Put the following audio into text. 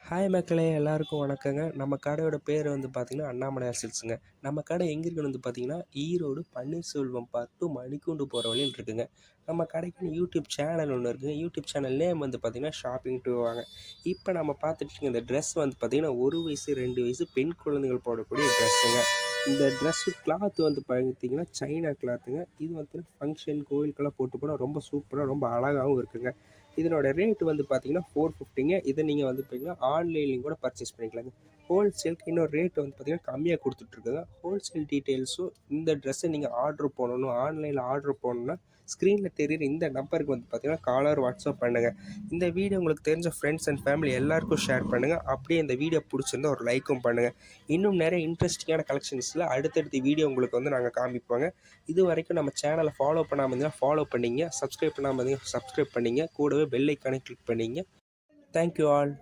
Hi மக்களே எல்லாருக்கும் வணக்கங்க. நம்ம கடையோட பேர் வந்து பார்த்திங்கன்னா அண்ணாமலையார் சில்க்ஸுங்க. நம்ம கடை எங்கே இருக்குன்னு வந்து பார்த்திங்கன்னா ஈரோடு பன்னீர்செல்வம் பார்க் டு மணிக்கூண்டு போகிற வழியில் இருக்குங்க. நம்ம கடைக்கு யூடியூப் சேனல் ஒன்று இருக்குங்க. யூடியூப் சேனல் நேம் வந்து பார்த்திங்கன்னா ஷாப்பிங் டு வாங்க. இப்போ நம்ம பார்த்துட்டு இந்த ட்ரெஸ் வந்து பார்த்திங்கன்னா 1 வயசு 2 வயசு பெண் குழந்தைகள் போடக்கூடிய ட்ரெஸ்ஸுங்க. இந்த ட்ரெஸ்ஸு கிளாத் வந்து பார்த்திங்கன்னா சைனா கிளாத்துங்க. இது வந்து ஃபங்க்ஷன் கோயிலுக்கெல்லாம் போட்டு போனால் ரொம்ப சூப்பராக ரொம்ப அழகாகவும் இருக்குங்க. இதனோட ரேட் வந்து பார்த்தீங்கன்னா 450ங்க. இதை நீங்கள் வந்து பார்த்தீங்கன்னா ஆன்லைன்லேயும் கூட பர்ச்சேஸ் பண்ணிக்கலாங்க. ஹோல்சேலுக்கு இன்னொரு ரேட் வந்து பார்த்தீங்கன்னா கம்மியாக கொடுத்துட்ருக்குங்க. ஹோல்சேல் டீட்டெயில்ஸும் இந்த ட்ரெஸ்ஸை நீங்கள் ஆர்டர் போடணும், ஆன்லைனில் ஆர்டர் போடணுன்னா ஸ்க்ரீனில் தெரியுற இந்த நம்பருக்கு வந்து பார்த்தீங்கன்னா காலர் வாட்ஸ்அப் பண்ணுங்கள். இந்த வீடியோ உங்களுக்கு தெரிஞ்ச ஃப்ரெண்ட்ஸ் அண்ட் ஃபேமிலி எல்லாருக்கும் ஷேர் பண்ணுங்கள். அப்படியே இந்த வீடியோ பிடிச்சிருந்தா ஒரு லைக்கும் பண்ணுங்கள். இன்னும் நிறைய இன்ட்ரெஸ்டிங்கான கலெக்ஷன்ஸில் அடுத்தடுத்த வீடியோ உங்களுக்கு வந்து நாங்கள் காமிப்போங்க. இது வரைக்கும் நம்ம சேனலை ஃபாலோ பண்ணாமல் இருந்தீங்கன்னா ஃபாலோ பண்ணிங்க, சப்ஸ்கிரைப் பண்ணாமல் இருந்தீங்கன்னா சப்ஸ்கிரைப் பண்ணிங்க, கூடவே பெல் ஐக்கானை கிளிக் பண்ணிங்க. Thank you all.